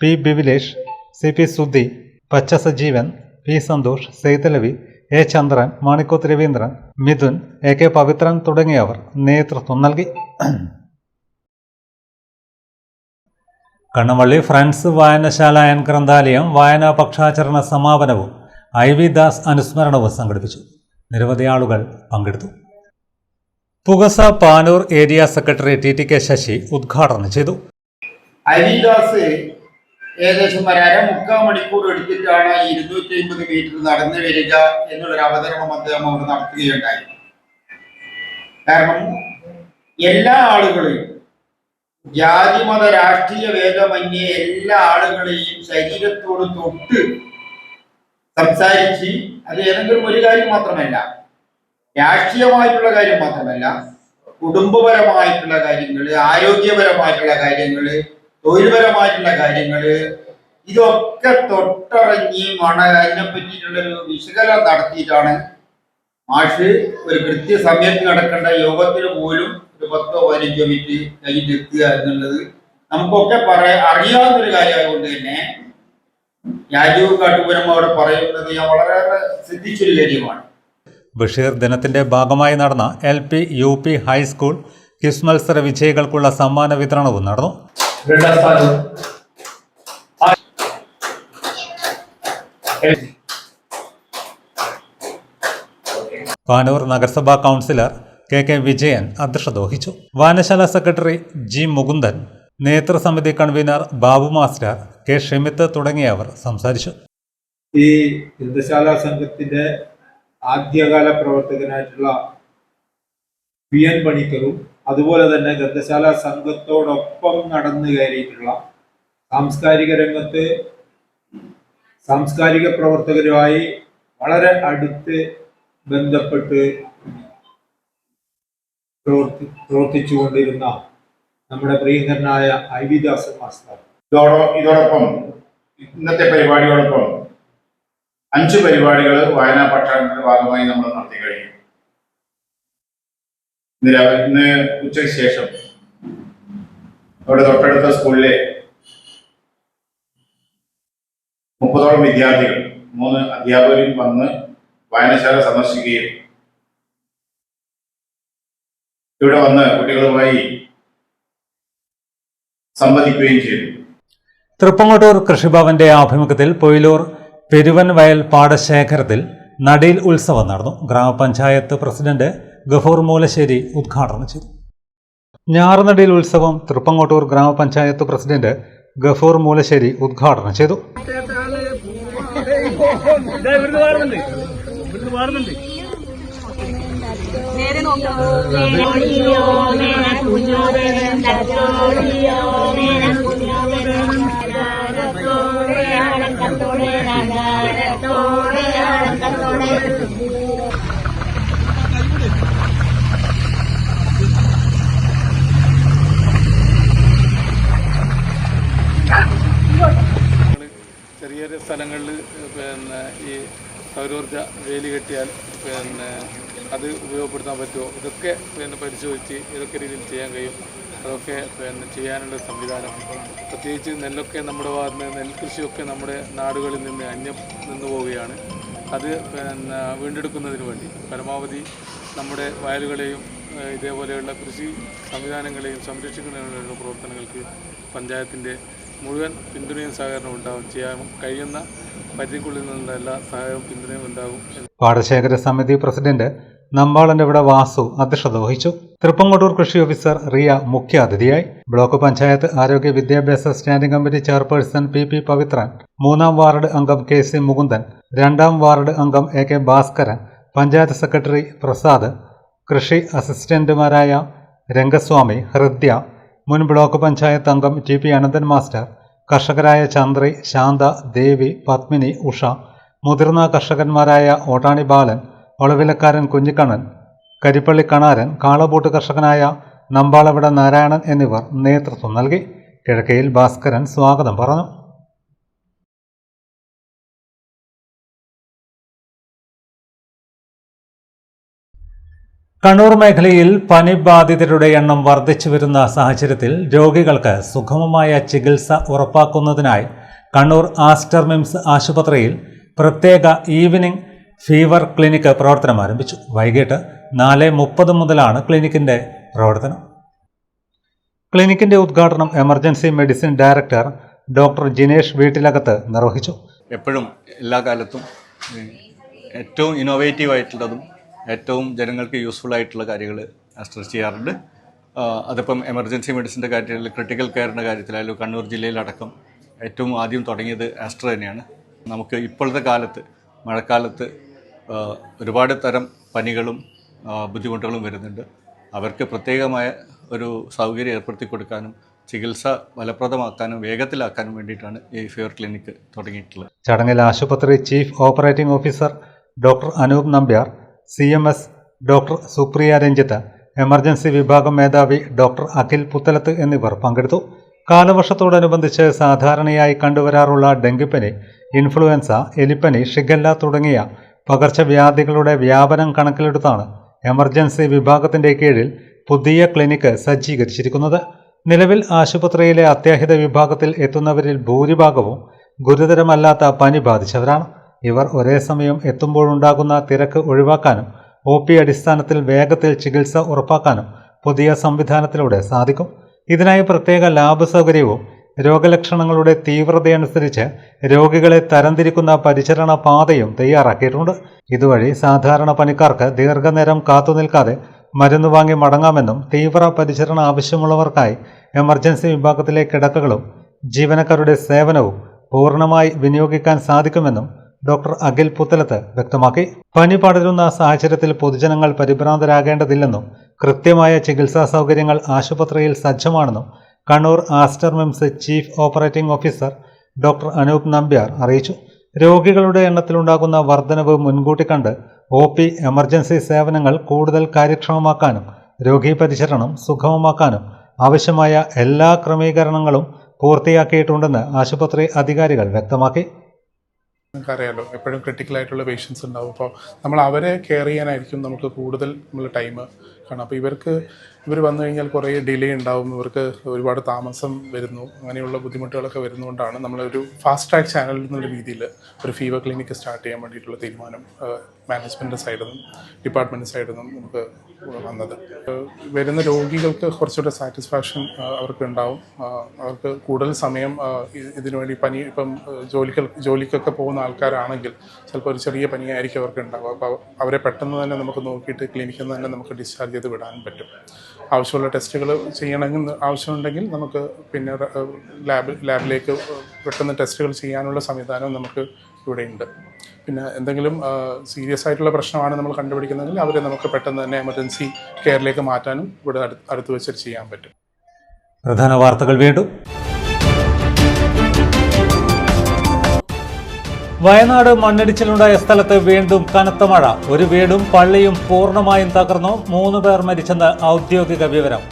P. ബിവിലേഷ്, CP Sudhi, പച്ച Sajeevan, P Santhosh, Saithalavi, A Chandran, Manikkoth Raveendran, Mithun, AK Pavithran തുടങ്ങിയവർ നേതൃത്വം നൽകി. കണ്ണമള്ളി ഫ്രണ്ട്സ് വായനശാല ആൻഡ് ഗ്രന്ഥാലയം വായനാ പക്ഷാചരണ സമാപനവും IV ദാസ് അനുസ്മരണവും സംഘടിപ്പിച്ചു. നിരവധി ആളുകൾ പങ്കെടുത്തു. Pukasa Panoor area secretary TTK Sasi ഉദ്ഘാടനം ചെയ്തു. ഹരിദാസ് ഏകദേശം 1.25 മണിക്കൂർ എടുത്തിട്ടാണ് 250 മീറ്റർ നടന്നു വരിക എന്നുള്ളൊരു അവതരണം അദ്ദേഹം അവിടെ നടത്തുകയുണ്ടായി. കാരണം എല്ലാ ആളുകളെയും ജാതി മത രാഷ്ട്രീയ ഭേദമന്യേ എല്ലാ ആളുകളെയും ശരീരത്തോട് തൊട്ട് സംസാരിച്ച് അത് ഏതെങ്കിലും ഒരു കാര്യം മാത്രമല്ല, രാഷ്ട്രീയമായിട്ടുള്ള കാര്യം മാത്രമല്ല, കുടുംബപരമായിട്ടുള്ള കാര്യങ്ങൾ, ആരോഗ്യപരമായിട്ടുള്ള കാര്യങ്ങൾ, തൊഴിൽപരമായിട്ടുള്ള കാര്യങ്ങൾ, ഇതൊക്കെ തൊട്ടറിഞ്ഞ് അതിനെ പറ്റിയിട്ടുള്ളൊരു വിശകലനം നടത്തിയിട്ടാണ് മാഷ് ഒരു കൃത്യസമയത്ത് നടക്കേണ്ട യോഗത്തിന് പോലും ഒരു 10-15 മിനിറ്റ് കഴിഞ്ഞെത്തുക എന്നുള്ളത് നമുക്കൊക്കെ അറിയാവുന്നൊരു കാര്യമായതുകൊണ്ട് തന്നെ രാജീവ് കാട്ടുപുരം അവിടെ പറയുന്നത് ഞാൻ വളരെ ശ്രദ്ധിച്ചൊരു കാര്യമാണ്. ബഷീർ ദിനത്തിന്റെ ഭാഗമായി നടന്ന LP, UP, ഹൈസ്കൂൾ ക്വിസ് മത്സര വിജയികൾക്കുള്ള സമ്മാന വിതരണവും നടന്നു. പാനൂർ നഗരസഭാ കൗൺസിലർ KK വിജയൻ അധ്യക്ഷത വഹിച്ചു. വായനശാല സെക്രട്ടറി G മുകുന്ദൻ, നേതൃസമിതി convener Babu master, K Shemith തുടങ്ങിയവർ സംസാരിച്ചു. ഈ ഗ്രന്ഥശാല സംഘത്തിന്റെ ആദ്യകാല പ്രവർത്തകനായിട്ടുള്ള PN പണിക്കറും അതുപോലെ തന്നെ ഗ്രന്ഥശാല സംഘത്തോടൊപ്പം നടന്നു കയറിയിട്ടുള്ള സാംസ്കാരിക രംഗത്ത് സാംസ്കാരിക പ്രവർത്തകരുമായി വളരെ അടുത്ത് ബന്ധപ്പെട്ട് പ്രവർത്തിച്ചുകൊണ്ടിരുന്ന നമ്മുടെ പ്രിയങ്കരനായ IV ദാസൻ മാസ്റ്റർ. ഇതോടൊപ്പം ഇന്നത്തെ പരിപാടിയോടൊപ്പം 5 പരിപാടികൾ വായനാ പക്ഷാചരണത്തിന്റെ ഭാഗമായി നമ്മൾ നടത്തി കഴിഞ്ഞു. ഇന്ന് ഉച്ചയ്ക്ക് ശേഷം അവിടെ തൊട്ടടുത്ത സ്കൂളിലെ 30ഓളം വിദ്യാർത്ഥികൾ 3 അധ്യാപകരും വന്ന് വായനശാല സന്ദർശിക്കുകയും ഇവിടെ വന്ന് കുട്ടികളുമായി സംവദിക്കുകയും ചെയ്തു. തൃപ്പങ്ങോട്ടൂർ കൃഷിഭവന്റെ ആഭിമുഖ്യത്തിൽ പൊയിലൂർ പെരുവൻ വയൽ പാടശേഖരത്തിൽ നടീൽ ഉത്സവം നടന്നു. ഗ്രാമപഞ്ചായത്ത് പ്രസിഡന്റ് ഗഫൂർ മൂലശ്ശേരി ഉദ്ഘാടനം ചെയ്തു. ഞാറുനടീൽ ഉത്സവം തൃപ്പങ്ങോട്ടൂർ ഗ്രാമപഞ്ചായത്ത് പ്രസിഡന്റ് ഗഫൂർ മൂലശ്ശേരി ഉദ്ഘാടനം ചെയ്തു. ചെറിയ സ്ഥലങ്ങളിൽ ഈ സൗരോർജ്ജ വേലി കെട്ടിയാൽ അത് ഉപയോഗപ്പെടുത്താൻ പറ്റുമോ, ഇതൊക്കെ പരിശോധിച്ച് ഏതൊക്കെ രീതിയിൽ ചെയ്യാൻ കഴിയും, അതൊക്കെ ചെയ്യാനുള്ള സംവിധാനം. പ്രത്യേകിച്ച് നെല്ലൊക്കെ നമ്മുടെ ഭാഗത്ത് നെൽകൃഷിയൊക്കെ നമ്മുടെ നാടുകളിൽ നിന്ന് അന്യം നിന്നു പോവുകയാണ്. അത് വീണ്ടെടുക്കുന്നതിന് വേണ്ടി പരമാവധി നമ്മുടെ വയലുകളെയും ഇതേപോലെയുള്ള കൃഷി സംവിധാനങ്ങളെയും സംരക്ഷിക്കുന്നതിനുള്ള പ്രവർത്തനങ്ങൾക്ക് പഞ്ചായത്തിൻ്റെ മുഴുവൻ പിന്തുണയും സഹകരണവും ഉണ്ടാകും. ചെയ്യാൻ കഴിയുന്ന പരിധിക്കുള്ളിൽ നിന്നുള്ള എല്ലാ സഹായവും പിന്തുണയും ഉണ്ടാകും. പാടശേഖര സമിതി പ്രസിഡന്റ് നമ്പാളന്റെ വാസു അധ്യക്ഷത വഹിച്ചു. തൃപ്പങ്ങോട്ടൂർ കൃഷി ഓഫീസർ റിയ മുഖ്യാതിഥിയായി. ബ്ലോക്ക് പഞ്ചായത്ത് ആരോഗ്യ വിദ്യാഭ്യാസ standing committee chairperson PP Pavithran, 3ാം ward അംഗം KC മുകുന്ദൻ, 2ാം വാർഡ് അംഗം AK ഭാസ്കരൻ, പഞ്ചായത്ത് സെക്രട്ടറി പ്രസാദ്, കൃഷി അസിസ്റ്റന്റുമാരായ രംഗസ്വാമി, ഹൃദ്യ, മുൻ ബ്ലോക്ക് പഞ്ചായത്ത് അംഗം TP അനന്തൻ മാസ്റ്റർ, കർഷകരായ ചന്ദ്രി, ശാന്ത, ദേവി, പത്മിനി, ഉഷ, മുതിർന്ന കർഷകന്മാരായ ഓട്ടാണി ബാലൻ, ഒളവിലക്കാരൻ കുഞ്ഞിക്കണ്ണൻ, കരിപ്പള്ളി കണാരൻ, കാളബൂട്ട് കർഷകനായ നമ്പാളവിട നാരായണൻ എന്നിവർ നേതൃത്വം നൽകി. കിഴക്കയിൽ ഭാസ്കരൻ സ്വാഗതം പറഞ്ഞു. കണ്ണൂർ മേഖലയിൽ പനി ബാധിതരുടെ എണ്ണം വർദ്ധിച്ചു വരുന്ന സാഹചര്യത്തിൽ രോഗികൾക്ക് സുഗമമായ ചികിത്സ ഉറപ്പാക്കുന്നതിനായി കണ്ണൂർ ആസ്റ്റർ മിംസ് ആശുപത്രിയിൽ പ്രത്യേക ഈവനിംഗ് ഫീവർ ക്ലിനിക്ക് പ്രവർത്തനം ആരംഭിച്ചു. വൈകിട്ട് 4:30 മുതലാണ് ക്ലിനിക്കിന്റെ പ്രവർത്തനം. ക്ലിനിക്കിന്റെ ഉദ്ഘാടനം emergency medicine director doctor Jinesh Veettilakath നിർവഹിച്ചു. എപ്പോഴും എല്ലാ കാലത്തും ഏറ്റവും ഇന്നോവേറ്റീവ് ആയിട്ടുള്ളതും ഏറ്റവും ജനങ്ങൾക്ക് യൂസ്ഫുൾ ആയിട്ടുള്ള കാര്യങ്ങൾ ആസ്റ്റർ ചെയ്യാറുണ്ട്. അതിപ്പം എമർജൻസി മെഡിസിൻ്റെ കാര്യത്തിൽ, ക്രിട്ടിക്കൽ കെയറിൻ്റെ കാര്യത്തിലായാലും കണ്ണൂർ ജില്ലയിലടക്കം ഏറ്റവും ആദ്യം തുടങ്ങിയത് ആസ്റ്റർ തന്നെയാണ്. നമുക്ക് ഇപ്പോഴത്തെ കാലത്ത്, മഴക്കാലത്ത് ഒരുപാട് തരം പനികളും ബുദ്ധിമുട്ടുകളും വരുന്നുണ്ട്. അവർക്ക് പ്രത്യേകമായ ഒരു സൗകര്യം ഏർപ്പെടുത്തി കൊടുക്കാനും ചികിത്സ ഫലപ്രദമാക്കാനും വേഗത്തിലാക്കാനും വേണ്ടിയിട്ടാണ് ഈ ഫീവർ ക്ലിനിക്ക് തുടങ്ങിയിട്ടുള്ളത്. ചടങ്ങിൽ ആശുപത്രി chief operating officer doctor Anoop Nambiar, CMS doctor Supriya Ranjith, emergency വിഭാഗം മേധാവി ഡോക്ടർ അഖിൽ പുത്തലത്ത് എന്നിവർ പങ്കെടുത്തു. കാലവർഷത്തോടനുബന്ധിച്ച് സാധാരണയായി കണ്ടുവരാറുള്ള ഡെങ്കിപ്പനി, ഇൻഫ്ലുവൻസ, എലിപ്പനി, ഷിഗല്ല തുടങ്ങിയ പകർച്ചവ്യാധികളുടെ വ്യാപനം കണക്കിലെടുത്താണ് എമർജൻസി വിഭാഗത്തിന്റെ കീഴിൽ പുതിയ ക്ലിനിക്ക് സജ്ജീകരിച്ചിരിക്കുന്നത്. നിലവിൽ ആശുപത്രിയിലെ അത്യാഹിത വിഭാഗത്തിൽ എത്തുന്നവരിൽ ഭൂരിഭാഗവും ഗുരുതരമല്ലാത്ത പനി ബാധിച്ചവരാണ്. ഇവർ ഒരേ സമയം എത്തുമ്പോഴുണ്ടാകുന്ന തിരക്ക് ഒഴിവാക്കാനും OP അടിസ്ഥാനത്തിൽ വേഗത്തിൽ ചികിത്സ ഉറപ്പാക്കാനും പുതിയ സംവിധാനത്തിലൂടെ സാധിക്കും. ഇതിനായി പ്രത്യേക ലാബ് സൗകര്യവും രോഗലക്ഷണങ്ങളുടെ തീവ്രതയനുസരിച്ച് രോഗികളെ തരംതിരിക്കുന്ന പരിചരണ പാതയും തയ്യാറാക്കിയിട്ടുണ്ട്. ഇതുവഴി സാധാരണ പനിക്കാർക്ക് ദീർഘനേരം കാത്തുനിൽക്കാതെ മരുന്ന് വാങ്ങി മടങ്ങാമെന്നും തീവ്ര പരിചരണ ആവശ്യമുള്ളവർക്കായി എമർജൻസി വിഭാഗത്തിലെ കിടക്കകളും ജീവനക്കാരുടെ സേവനവും പൂർണ്ണമായി വിനിയോഗിക്കാൻ സാധിക്കുമെന്നും ഡോക്ടർ അഖിൽ പുത്തലത്ത് വ്യക്തമാക്കി. പനി പടരുന്ന സാഹചര്യത്തിൽ പൊതുജനങ്ങൾ പരിഭ്രാന്തരാകേണ്ടതില്ലെന്നും കൃത്യമായ ചികിത്സാ സൗകര്യങ്ങൾ ആശുപത്രിയിൽ സജ്ജമാണെന്നും Kannur Aster MIMS chief operating officer doctor Anoop Nambiar അറിയിച്ചു. രോഗികളുടെ എണ്ണത്തിലുണ്ടാകുന്ന വർധനവ് മുൻകൂട്ടി കണ്ട് OP എമർജൻസി സേവനങ്ങൾ കൂടുതൽ കാര്യക്ഷമമാക്കാനും രോഗീ പരിചരണം സുഗമമാക്കാനും ആവശ്യമായ എല്ലാ ക്രമീകരണങ്ങളും പൂർത്തിയാക്കിയിട്ടുണ്ടെന്ന് ആശുപത്രി അധികാരികൾ വ്യക്തമാക്കി. നമുക്കറിയാലോ, എപ്പോഴും ക്രിട്ടിക്കലായിട്ടുള്ള പേഷ്യൻസ് ഉണ്ടാവും. അപ്പോൾ നമ്മൾ അവരെ കെയർ ചെയ്യാനായിരിക്കും നമുക്ക് കൂടുതൽ ടൈം കാണാം. അപ്പോൾ ഇവർ വന്നു കഴിഞ്ഞാൽ കുറേ ഡിലേ ഉണ്ടാവും, ഇവർക്ക് ഒരുപാട് താമസം വരുന്നു, അങ്ങനെയുള്ള ബുദ്ധിമുട്ടുകളൊക്കെ വരുന്നതുകൊണ്ടാണ് നമ്മളൊരു ഫാസ്റ്റ് ട്രാക്ക് ചാനൽ എന്നുള്ള രീതിയിൽ ഒരു ഫീവർ ക്ലിനിക്ക് സ്റ്റാർട്ട് ചെയ്യാൻ വേണ്ടിയിട്ടുള്ള തീരുമാനം മാനേജ്മെൻറ്റ് സൈഡിൽ നിന്നും ഡിപ്പാർട്ട്മെൻറ്റ് സൈഡിൽ നിന്നും നമുക്ക് വന്നത്. വരുന്ന രോഗികൾക്ക് കുറച്ചുകൂടെ സാറ്റിസ്ഫാക്ഷൻ അവർക്ക് ഉണ്ടാവും. അവർക്ക് കൂടുതൽ സമയം ഇതിനുവേണ്ടി ഇപ്പം ജോലിക്കൊക്കെ പോകുന്ന ആൾക്കാരാണെങ്കിൽ ചിലപ്പോൾ ഒരു ചെറിയ പനിയായിരിക്കും അവർക്ക് ഉണ്ടാവുക. അപ്പോൾ അവരെ പെട്ടെന്ന് തന്നെ നമുക്ക് നോക്കിയിട്ട് ക്ലിനിക്കിൽ നിന്ന് തന്നെ നമുക്ക് ഡിസ്ചാർജ് ചെയ്ത് വിടാനും പറ്റും. ആവശ്യമുള്ള ടെസ്റ്റുകൾ ചെയ്യണമെങ്കിൽ ആവശ്യമുണ്ടെങ്കിൽ നമുക്ക് പിന്നെ ലാബിലേക്ക് പെട്ടെന്ന് ടെസ്റ്റുകൾ ചെയ്യാനുള്ള സംവിധാനം നമുക്ക് ഇവിടെയുണ്ട്. പിന്നെ എന്തെങ്കിലും സീരിയസ് ആയിട്ടുള്ള പ്രശ്നമാണ് നമ്മൾ കണ്ടുപിടിക്കുന്നതെങ്കിൽ അവരെ നമുക്ക് പെട്ടെന്ന് തന്നെ എമർജൻസി കെയറിലേക്ക് മാറ്റാനും ഇവിടെ അടുത്ത് വെച്ച് ചെയ്യാൻ പറ്റും. പ്രധാന വാർത്തകൾ വീണ്ടും. വയനാട് മണ്ണിടിച്ചിലുണ്ടായ സ്ഥലത്ത് വീണ്ടും കനത്ത മഴ. ഒരു വീടും പള്ളിയും പൂർണ്ണമായും തകർന്നു. 3 പേർ മരിച്ചെന്ന് ഔദ്യോഗിക വിവരം.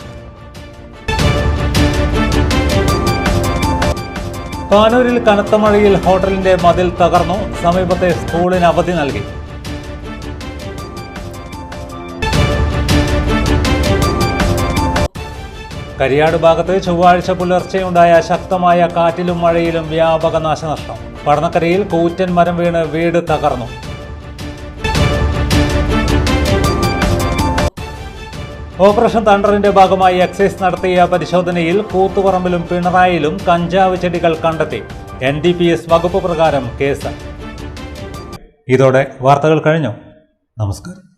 പാനൂരിൽ കനത്ത മഴയിൽ ഹോട്ടലിന്റെ മതിൽ തകർന്നു. സമീപത്തെ സ്കൂളിന് അവധി നൽകി. കരിയാട് ഭാഗത്ത് ചൊവ്വാഴ്ച പുലർച്ചെയുണ്ടായ ശക്തമായ കാറ്റിലും മഴയിലും വ്യാപക നാശനഷ്ടം. പടന്നക്കരയിൽ കൂറ്റൻ മരം വീണ് വീട് തകർന്നു. ഓപ്പറേഷൻ തണ്ടറിന്റെ ഭാഗമായി എക്സൈസ് നടത്തിയ പരിശോധനയിൽ കൂത്തുപറമ്പിലും പിണറായിലും കഞ്ചാവ് ചെടികൾ കണ്ടെത്തി. NDPS വകുപ്പ് പ്രകാരം കേസ്. ഇതോടെ വാർത്തകൾ കഴിഞ്ഞു. നമസ്കാരം.